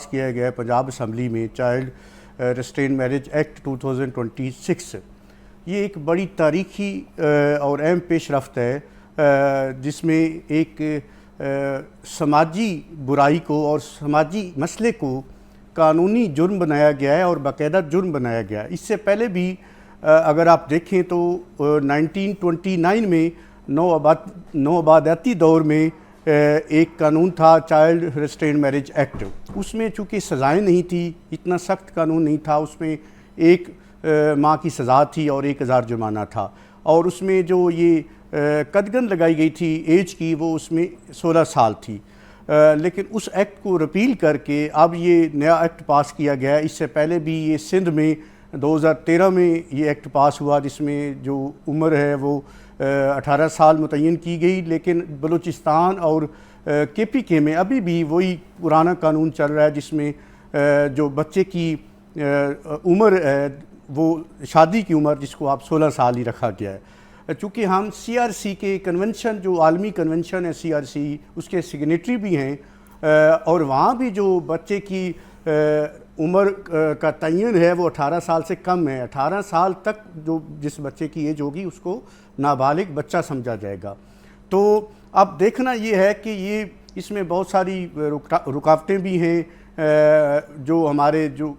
کیا گیا ہے پنجاب اسمبلی میں، چائلڈ ریسٹرین میرج ایکٹ 2026، یہ ایک بڑی تاریخی اور اہم پیش رفت ہے جس میں ایک سماجی برائی کو اور سماجی مسئلے کو قانونی جرم بنایا گیا ہے اور باقاعدہ جرم بنایا گیا ہے۔ اس سے پہلے بھی اگر آپ دیکھیں تو 1929 میں نوآبادیاتی دور میں ایک قانون تھا چائلڈ ریسٹرین میرج ایکٹ، اس میں چونکہ سزائیں نہیں تھی، اتنا سخت قانون نہیں تھا، اس میں 1 ماہ کی سزا تھی اور 1000 جرمانہ تھا، اور اس میں جو یہ قدغن لگائی گئی تھی ایج کی وہ اس میں 16 سال تھی، لیکن اس ایکٹ کو رپیل کر کے اب یہ نیا ایکٹ پاس کیا گیا ہے۔ اس سے پہلے بھی یہ سندھ میں 2013 میں یہ ایکٹ پاس ہوا جس میں جو عمر ہے وہ 18 سال متعین کی گئی، لیکن بلوچستان اور KPK میں ابھی بھی وہی پرانا قانون چل رہا ہے جس میں جو بچے کی عمر ہے وہ شادی کی عمر جس کو آپ 16 سال ہی رکھا گیا ہے۔ چونکہ ہم CRC کے کنونشن، جو عالمی کنونشن ہے CRC، اس کے سگنیٹری بھی ہیں، اور وہاں بھی جو بچے کی عمر کا تعین ہے وہ 18 سال سے کم ہے، 18 سال تک جو جس بچے کی ایج ہوگی اس کو نابالغ بچہ سمجھا جائے گا۔ تو اب دیکھنا یہ ہے کہ یہ اس میں بہت ساری رکاوٹیں بھی ہیں، جو ہمارے جو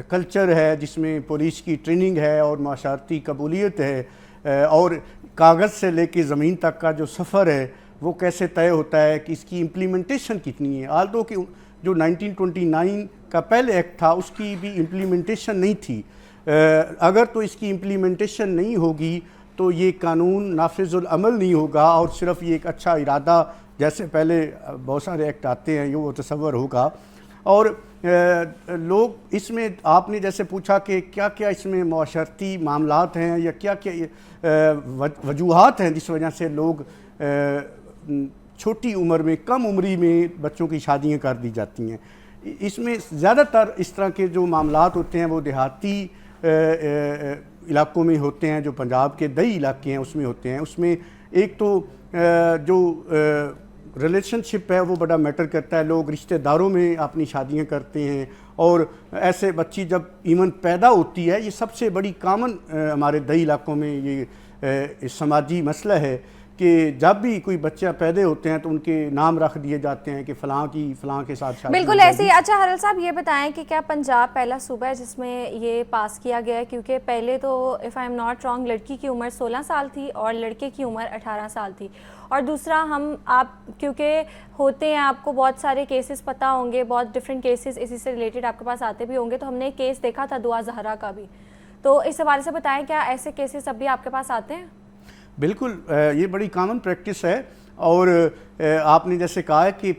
کلچر ہے جس میں پولیس کی ٹریننگ ہے اور معاشرتی قبولیت ہے، اور کاغذ سے لے کے زمین تک کا جو سفر ہے وہ کیسے طے ہوتا ہے کہ اس کی امپلیمنٹیشن کتنی ہے۔ آلدو کہ جو 1929 کا پہلے ایکٹ تھا اس کی بھی امپلیمنٹیشن نہیں تھی، اگر تو اس کی امپلیمنٹیشن نہیں ہوگی تو یہ قانون نافذ العمل نہیں ہوگا، اور صرف یہ ایک اچھا ارادہ جیسے پہلے بہت سارے ایکٹ آتے ہیں یہ وہ تصور ہوگا۔ اور لوگ اس میں آپ نے جیسے پوچھا کہ کیا کیا اس میں معاشرتی معاملات ہیں یا کیا کیا وجوہات ہیں جس وجہ سے لوگ چھوٹی عمر میں، کم عمری میں بچوں کی شادیاں کر دی جاتی ہیں۔ اس میں زیادہ تر اس طرح کے جو معاملات ہوتے ہیں وہ دیہاتی علاقوں میں ہوتے ہیں، جو پنجاب کے دیہی علاقے ہیں اس میں ہوتے ہیں۔ اس میں ایک تو جو ریلیشن شپ ہے وہ بڑا میٹر کرتا ہے، لوگ رشتہ داروں میں اپنی شادیاں کرتے ہیں، اور ایسے بچی جب ایون پیدا ہوتی ہے، یہ سب سے بڑی کامن ہمارے دیہی علاقوں میں یہ سماجی مسئلہ ہے کہ جب بھی کوئی بچہ پیدا ہوتے ہیں تو ان کے نام رکھ دیے جاتے ہیں کہ فلاں کی فلاں کے ساتھ شادی۔ بالکل ایسے ہی۔ اچھا حرل صاحب یہ بتائیں کہ کیا پنجاب پہلا صوبہ ہے جس میں یہ پاس کیا گیا ہے؟ کیونکہ پہلے تو if I am not wrong لڑکی کی عمر 16 سال تھی اور لڑکے کی عمر 18 سال تھی، اور دوسرا آپ کیونکہ ہوتے ہیں، آپ کو بہت سارے کیسز پتہ ہوں گے، بہت ڈفرینٹ کیسز اسی سے ریلیٹڈ آپ کے پاس آتے بھی ہوں گے، تو ہم نے ایک کیس دیکھا تھا دعا زہرا کا بھی، تو اس حوالے سے بتائیں کیا ایسے کیسز اب بھی آپ کے پاس آتے ہیں؟ بالکل، یہ بڑی کامن پریکٹس ہے، اور آپ نے جیسے کہا کہ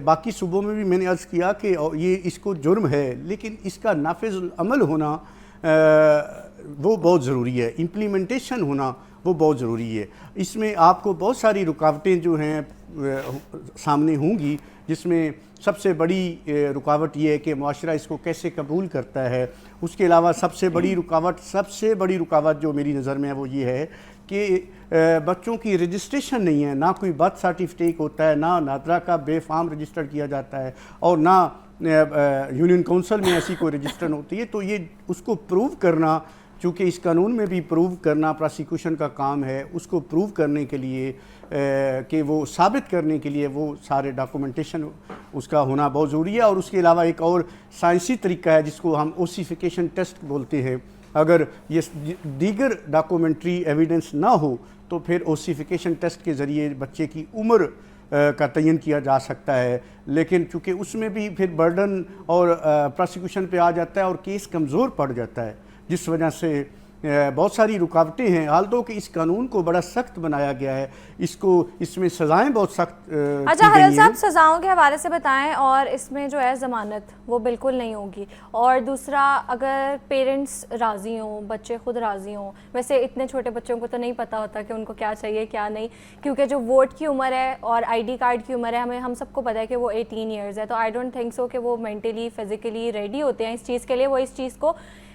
باقی صوبوں میں بھی میں نے عرض کیا کہ یہ اس کو جرم ہے، لیکن اس کا نافذ العمل ہونا وہ بہت ضروری ہے، امپلیمنٹیشن ہونا وہ بہت ضروری ہے۔ اس میں آپ کو بہت ساری رکاوٹیں جو ہیں سامنے ہوں گی، جس میں سب سے بڑی رکاوٹ یہ ہے کہ معاشرہ اس کو کیسے قبول کرتا ہے۔ اس کے علاوہ سب سے بڑی رکاوٹ جو میری نظر میں ہے وہ یہ ہے کہ بچوں کی رجسٹریشن نہیں ہے، نہ کوئی برتھ سرٹیفکیٹ ہوتا ہے، نہ نادرا کا بے فارم رجسٹر کیا جاتا ہے، اور نہ یونین کونسل میں ایسی کوئی رجسٹر ہوتی ہے۔ تو یہ اس کو پروو کرنا، چونکہ اس قانون میں بھی پروو کرنا پراسیکیوشن کا کام ہے، اس کو پروو کرنے کے لیے کہ وہ ثابت کرنے کے لیے وہ سارے ڈاکومنٹیشن اس کا ہونا بہت ضروری ہے۔ اور اس کے علاوہ ایک اور سائنسی طریقہ ہے جس کو ہم اوسیفیکیشن ٹیسٹ بولتے ہیں، اگر یہ دیگر ڈاکومنٹری ایویڈنس نہ ہو تو پھر اوسیفیکیشن ٹیسٹ کے ذریعے بچے کی عمر کا تعین کیا جا سکتا ہے، لیکن چونکہ اس میں بھی پھر برڈن اور پراسیکیوشن پہ آ جاتا ہے اور کیس کمزور پڑ جاتا ہے، جس وجہ سے بہت ساری رکاوٹیں ہیں۔ حالانکہ کہ اس قانون کو بڑا سخت بنایا گیا ہے، اس میں سزائیں بہت سخت کی گئی ہیں۔ اچھا حرل صاحب سزاؤں کے حوالے سے بتائیں، اور اس میں جو ہے ضمانت وہ بالکل نہیں ہوگی، اور دوسرا اگر پیرنٹس راضی ہوں، بچے خود راضی ہوں، ویسے اتنے چھوٹے بچوں کو تو نہیں پتہ ہوتا کہ ان کو کیا چاہیے کیا نہیں، کیونکہ جو ووٹ کی عمر ہے اور ID کارڈ کی عمر ہے ہم سب کو پتہ ہے کہ وہ 18 ایئرز ہے، تو آئی ڈونٹ تھنک سو کہ وہ مینٹلی فزیکلی ریڈی ہوتے ہیں اس چیز کے لیے، وہ اس چیز کو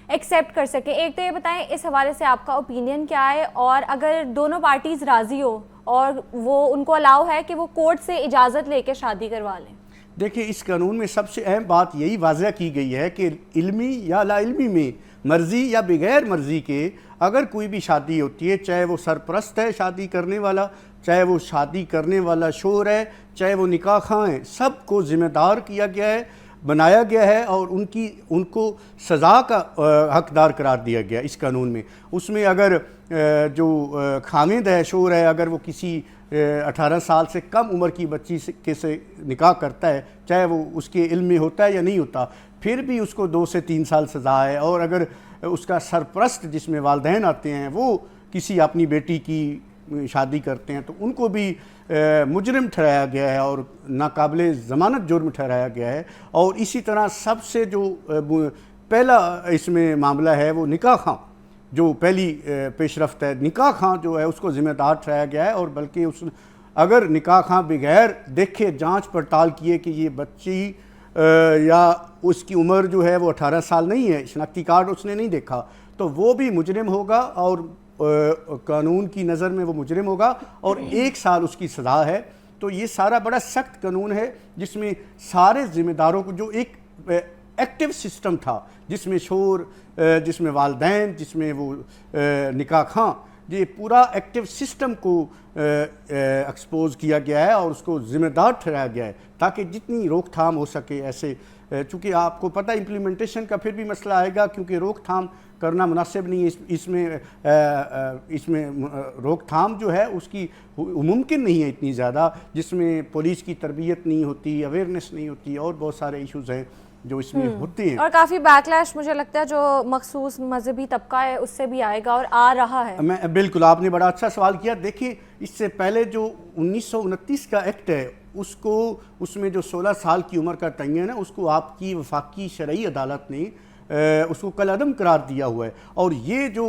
ایکسیپٹ کر سکے۔ ایک تو یہ بتائیں اس حوالے سے آپ کا اوپینین کیا ہے، اور اگر دونوں پارٹیز راضی ہو اور وہ ان کو الاؤ ہے کہ وہ کورٹ سے اجازت لے کے شادی کروا لیں؟ دیکھیں اس قانون میں سب سے اہم بات یہی واضح کی گئی ہے کہ علمی یا لا علمی میں مرضی یا بغیر مرضی کے اگر کوئی بھی شادی ہوتی ہے، چاہے وہ سرپرست ہے شادی کرنے والا، چاہے وہ شادی کرنے والا شوہر ہے، چاہے وہ نکاح خواں ہیں، سب کو ذمہ دار کیا گیا ہے، بنایا گیا ہے اور ان کو سزا کا حقدار قرار دیا گیا اس قانون میں۔ اس میں اگر جو خاوند ہے، شوہر ہے، اگر وہ کسی 18 سال سے کم عمر کی بچی سے نکاح کرتا ہے، چاہے وہ اس کے علم میں ہوتا ہے یا نہیں ہوتا، پھر بھی اس کو 2 سے 3 سال سزا ہے۔ اور اگر اس کا سرپرست جس میں والدین آتے ہیں وہ کسی اپنی بیٹی کی شادی کرتے ہیں تو ان کو بھی مجرم ٹھہرایا گیا ہے اور ناقابل ضمانت جرم ٹھہرایا گیا ہے۔ اور اسی طرح سب سے جو پہلا اس میں معاملہ ہے وہ نکاح خواں، جو پہلی پیش رفت ہے، نکاح خواں جو ہے اس کو ذمہ دار ٹھہرایا گیا ہے۔ اور بلکہ اگر نکاح خواں بغیر دیکھے جانچ پڑتال کیے کہ یہ بچی یا اس کی عمر جو ہے وہ 18 سال نہیں ہے، شناختی کارڈ اس نے نہیں دیکھا، تو وہ بھی مجرم ہوگا اور قانون کی نظر میں وہ مجرم ہوگا اور 1 سال اس کی سزا ہے۔ تو یہ سارا بڑا سخت قانون ہے جس میں سارے ذمہ داروں کو، جو ایک ایکٹیو سسٹم تھا جس میں شوہر، جس میں والدین، جس میں وہ نکاح خواں، یہ پورا ایکٹیو سسٹم کو ایکسپوز کیا گیا ہے اور اس کو ذمہ دار ٹھہرایا گیا ہے تاکہ جتنی روک تھام ہو سکے ایسے، چونکہ آپ کو پتہ امپلیمنٹیشن کا پھر بھی مسئلہ آئے گا کیونکہ روک تھام کرنا مناسب نہیں ہے، اس میں روک تھام جو ہے اس کی ممکن نہیں ہے اتنی زیادہ، جس میں پولیس کی تربیت نہیں ہوتی، اویئرنیس نہیں ہوتی اور بہت سارے ایشوز ہیں جو اس میں ہوتے ہیں۔ اور کافی بیکلیش مجھے لگتا ہے جو مخصوص مذہبی طبقہ ہے اس سے بھی آئے گا اور آ رہا ہے۔ بالکل، آپ نے بڑا اچھا سوال کیا۔ دیکھیں اس سے پہلے جو 1929 کا ایکٹ ہے اس میں جو 16 سال کی عمر کا تعین ہے اس کو آپ کی وفاقی شرعی عدالت نے اس کو کالعدم قرار دیا ہوا ہے، اور یہ جو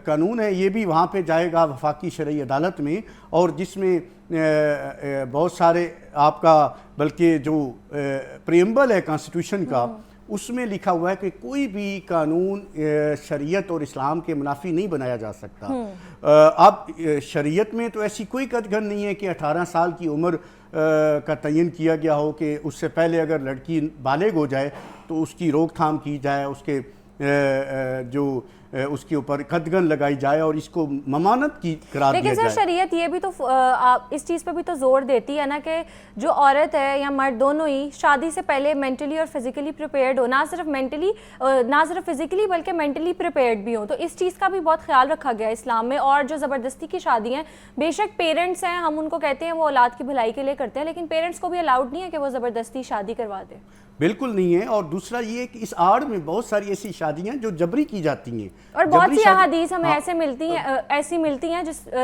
قانون ہے یہ بھی وہاں پہ جائے گا وفاقی شرعی عدالت میں، اور جس میں بہت سارے آپ کا بلکہ جو پریمبل ہے کانسٹیٹیوشن کا اس میں لکھا ہوا ہے کہ کوئی بھی قانون شریعت اور اسلام کے منافی نہیں بنایا جا سکتا۔ اب شریعت میں تو ایسی کوئی قدغن نہیں ہے کہ 18 سال کی عمر کا تعین کیا گیا ہو کہ اس سے پہلے اگر لڑکی بالغ ہو جائے تو اس کی روک تھام کی جائے، اس کے جو اس کے اوپر قدغن لگائی جائے اور اس کو ممانت کی قرار دیا جائے۔ لیکن سر شریعت یہ بھی تو اس چیز پہ بھی تو زور دیتی ہے نا کہ جو عورت ہے یا مرد دونوں ہی شادی سے پہلے مینٹلی اور فزیکلی پریپیئرڈ ہو، نہ صرف فزیکلی بلکہ مینٹلی پریپیئرڈ بھی ہوں۔ تو اس چیز کا بھی بہت خیال رکھا گیا ہے اسلام میں۔ اور جو زبردستی کی شادی ہیں، بے شک پیرنٹس ہیں، ہم ان کو کہتے ہیں وہ اولاد کی بھلائی کے لیے کرتے ہیں، لیکن پیرنٹس کو بھی الاؤڈ نہیں ہے کہ وہ زبردستی شادی کروا دیں۔ بالکل نہیں ہے۔ اور دوسرا یہ کہ اس آڑ میں بہت ساری ایسی شادیاں جو جبری کی جاتی ہیں، اور بہت سی احادیث ہمیں ایسی ملتی ہیں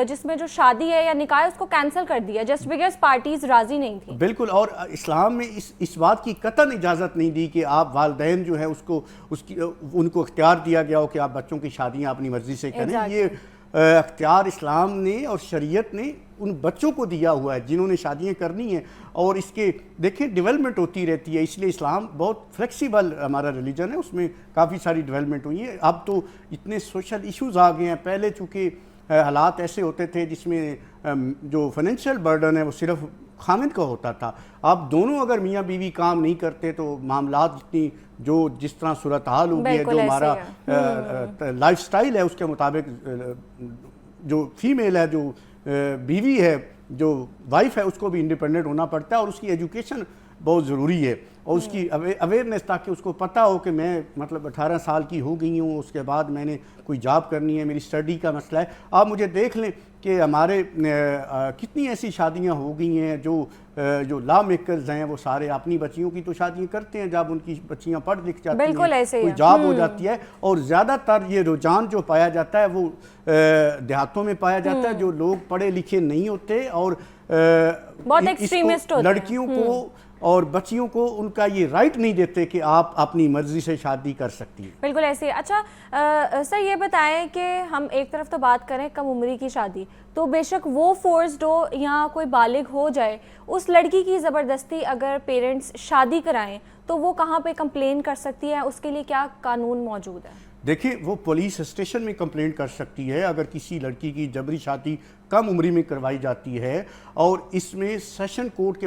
جس میں جو شادی ہے یا نکاح اس کو کینسل کر دیا جسٹ بیکاز پارٹیز راضی نہیں تھیں۔ بالکل، اور اسلام میں اس بات کی قطعاً اجازت نہیں دی کہ آپ والدین جو ہے ان کو اختیار دیا گیا ہو کہ آپ بچوں کی شادیاں اپنی مرضی سے کریں۔ یہ اختیار اسلام نے اور شریعت نے ان بچوں کو دیا ہوا ہے جنہوں نے شادیاں کرنی ہیں، اور اس کے دیکھیں ڈیولپمنٹ ہوتی رہتی ہے، اس لیے اسلام بہت فلیکسیبل ہمارا ریلیجن ہے، اس میں کافی ساری ڈیولپمنٹ ہوئی ہے۔ اب تو اتنے سوشل ایشوز آ گئے ہیں، پہلے چونکہ حالات ایسے ہوتے تھے جس میں جو فائنینشیل برڈن ہے وہ صرف خامد کا ہوتا تھا، اب دونوں اگر میاں بیوی کام نہیں کرتے تو معاملات جس طرح صورتحال ہو گئی ہے، جو ہمارا لائف سٹائل ہے اس کے مطابق جو فیمیل ہے، جو بیوی ہے، جو وائف ہے، اس کو بھی انڈیپینڈنٹ ہونا پڑتا ہے، اور اس کی ایجوکیشن بہت ضروری ہے اور اس کی اویئرنیس، تاکہ اس کو پتہ ہو کہ میں 18 سال کی ہو گئی ہوں، اس کے بعد میں نے کوئی جاب کرنی ہے، میری اسٹڈی کا مسئلہ ہے۔ آپ مجھے دیکھ لیں کہ ہمارے کتنی ایسی شادیاں ہو گئی ہیں جو لا میکرز ہیں وہ سارے اپنی بچیوں کی تو شادیاں کرتے ہیں جب ان کی بچیاں پڑھ لکھ جاتی ہیں، کوئی جاب ہو جاتی ہے، اور زیادہ تر یہ رجحان جو پایا جاتا ہے وہ دیہاتوں میں پایا جاتا ہے، جو لوگ پڑھے لکھے نہیں ہوتے اور لڑکیوں کو اور بچیوں کو ان کا یہ رائٹ نہیں دیتے کہ آپ اپنی مرضی سے شادی کر سکتی ہیں۔ بالکل ایسے۔ اچھا سر یہ بتائیں کہ ہم ایک طرف تو بات کریں کم عمری کی شادی، تو بے شک وہ فورسڈ ہو یا کوئی بالغ ہو جائے، اس لڑکی کی زبردستی اگر پیرنٹس شادی کرائیں تو وہ کہاں پہ کمپلین کر سکتی ہے؟ اس کے لیے کیا قانون موجود ہے؟ دیکھیں وہ پولیس اسٹیشن میں کمپلینٹ کر سکتی ہے اگر کسی لڑکی کی جبری شادی کم عمری میں کروائی جاتی ہے، اور اس میں سیشن کورٹ کے